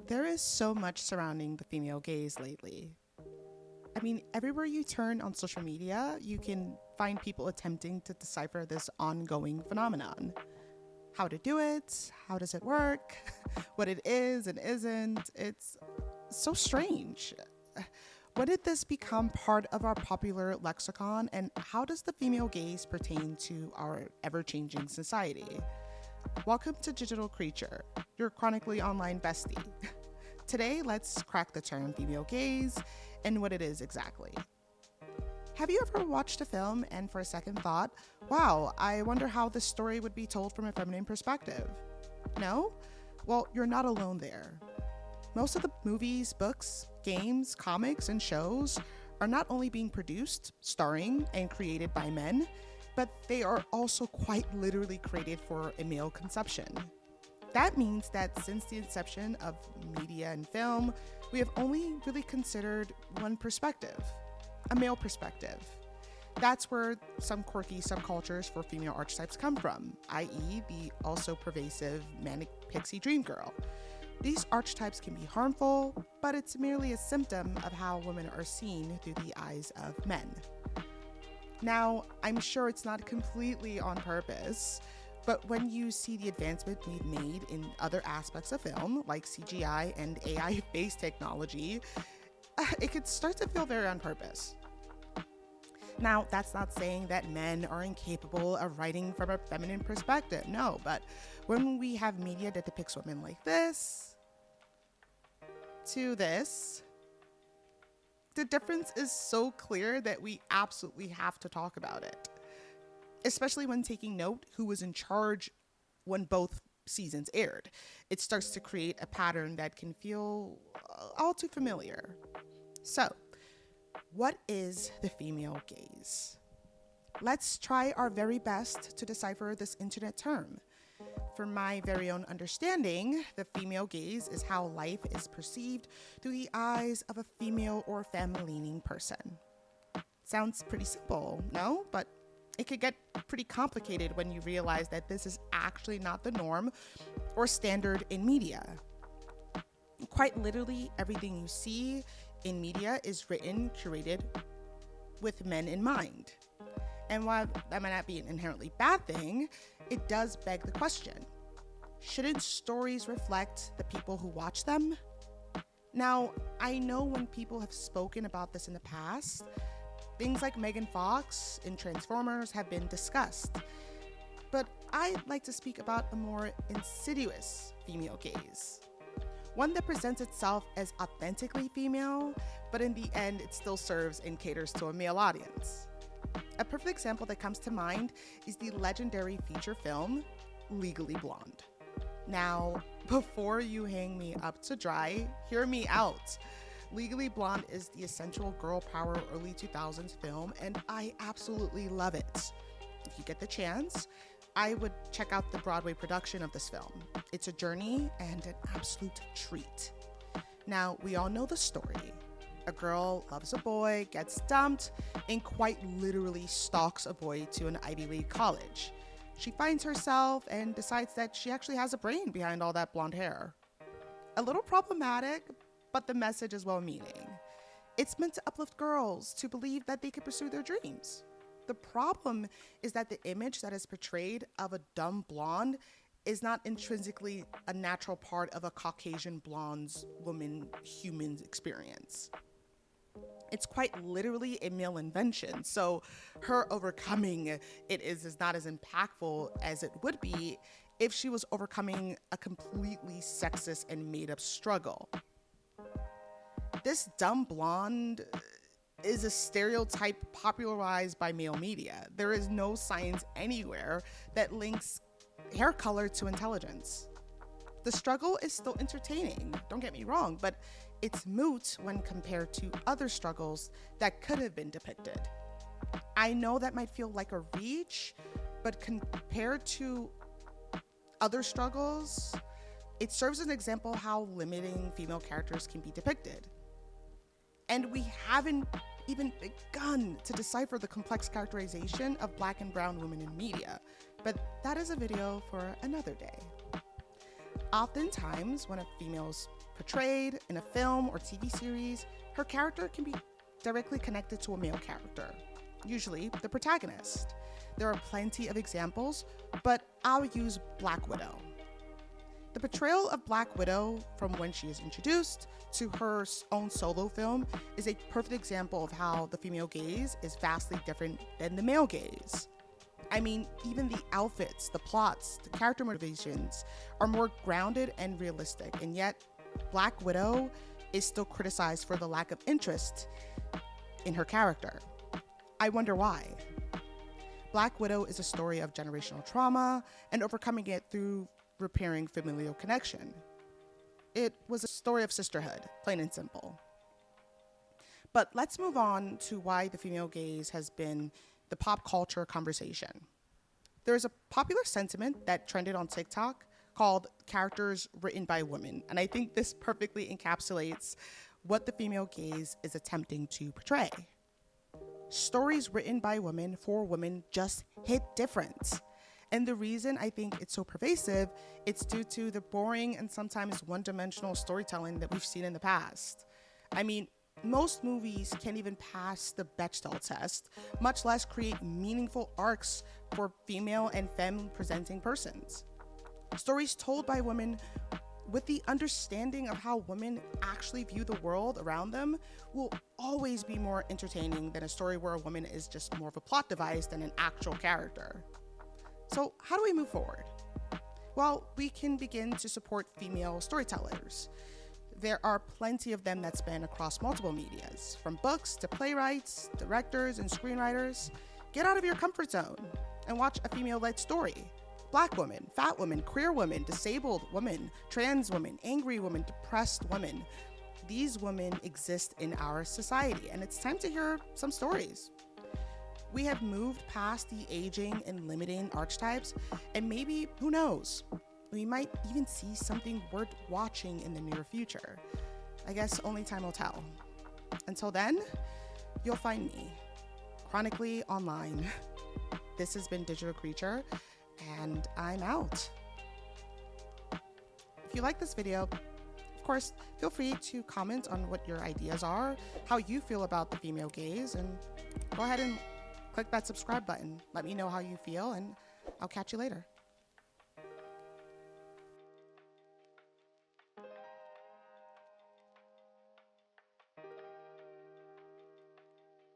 There is so much surrounding the female gaze lately. I mean, everywhere you turn on social media, you can find people attempting to decipher this ongoing phenomenon. How to do it, how does it work, what it is and isn't. It's so strange. When did this become part of our popular lexicon, and how does the female gaze pertain to our ever changing society? Welcome to Digital Creature, your chronically online bestie. Today, let's crack the term female gaze and what it is exactly. Have you ever watched a film and for a second thought, wow, I wonder how this story would be told from a feminine perspective? No? Well, you're not alone there. Most of the movies, books, games, comics, and shows are not only being produced, starring, and created by men, but they are also quite literally created for a male consumption. That means that since the inception of media and film, we have only really considered one perspective, a male perspective. That's where some quirky subcultures for female archetypes come from, i.e., the also pervasive manic pixie dream girl. These archetypes can be harmful, but it's merely a symptom of how women are seen through the eyes of men. Now, I'm sure it's not completely on purpose, but when you see the advancement we've made in other aspects of film, like CGI and AI-based technology, it could start to feel very on purpose. Now, that's not saying that men are incapable of writing from a feminine perspective, no, but when we have media that depicts women like this, to this, the difference is so clear that we absolutely have to talk about it. Especially when taking note who was in charge when both seasons aired. It starts to create a pattern that can feel all too familiar. So, what is the female gaze? Let's try our very best to decipher this internet term. For my very own understanding, the female gaze is how life is perceived through the eyes of a female or femme-leaning person. Sounds pretty simple, no? But it could get pretty complicated when you realize that this is actually not the norm or standard in media. Quite literally, everything you see in media is written, curated with men in mind. And while that might not be an inherently bad thing, it does beg the question, shouldn't stories reflect the people who watch them? Now, I know when people have spoken about this in the past, things like Megan Fox in Transformers have been discussed. But I'd like to speak about a more insidious female gaze. One that presents itself as authentically female, but in the end, it still serves and caters to a male audience. A perfect example that comes to mind is the legendary feature film, Legally Blonde. Now, before you hang me up to dry, hear me out. Legally Blonde is the essential girl power early 2000s film, and I absolutely love it. If you get the chance, I would check out the Broadway production of this film. It's a journey and an absolute treat. Now, we all know the story. A girl loves a boy, gets dumped, and quite literally stalks a boy to an Ivy League college. She finds herself and decides that she actually has a brain behind all that blonde hair. A little problematic, but the message is well-meaning. It's meant to uplift girls to believe that they can pursue their dreams. The problem is that the image that is portrayed of a dumb blonde is not intrinsically a natural part of a Caucasian blonde human's experience. It's quite literally a male invention, so her overcoming it is not as impactful as it would be if she was overcoming a completely sexist and made-up struggle. This dumb blonde is a stereotype popularized by male media. There is no science anywhere that links hair color to intelligence. The struggle is still entertaining, don't get me wrong, but it's moot when compared to other struggles that could have been depicted. I know that might feel like a reach, but compared to other struggles, it serves as an example how limiting female characters can be depicted. And we haven't even begun to decipher the complex characterization of Black and brown women in media, but that is a video for another day. Oftentimes, when a female's portrayed in a film or TV series, her character can be directly connected to a male character, usually the protagonist. There are plenty of examples, but I'll use Black Widow. The portrayal of Black Widow from when she is introduced to her own solo film is a perfect example of how the female gaze is vastly different than the male gaze. I mean, even the outfits, the plots, the character motivations are more grounded and realistic, and yet Black Widow is still criticized for the lack of interest in her character. I wonder why. Black Widow is a story of generational trauma and overcoming it through repairing familial connection. It was a story of sisterhood, plain and simple. But let's move on to why the female gaze has been the pop culture conversation. There's a popular sentiment that trended on TikTok called characters written by women, and I think this perfectly encapsulates what the female gaze is attempting to portray. Stories written by women for women just hit different. And the reason I think it's so pervasive, it's due to the boring and sometimes one-dimensional storytelling that we've seen in the past. I mean, most movies can't even pass the Bechdel test, much less create meaningful arcs for female and femme-presenting persons. Stories told by women with the understanding of how women actually view the world around them will always be more entertaining than a story where a woman is just more of a plot device than an actual character. So how do we move forward? Well, we can begin to support female storytellers. There are plenty of them that span across multiple medias, from books to playwrights, directors, and screenwriters. Get out of your comfort zone and watch a female-led story. Black women, fat women, queer women, disabled women, trans women, angry women, depressed women. These women exist in our society, and it's time to hear some stories. We have moved past the aging and limiting archetypes, and maybe, who knows, we might even see something worth watching in the near future. I guess only time will tell. Until then, you'll find me chronically online. This has been Digital Creature, and I'm out. If you like this video, of course, feel free to comment on what your ideas are, how you feel about the female gaze, and go ahead and click that subscribe button. Let me know how you feel, and I'll catch you later.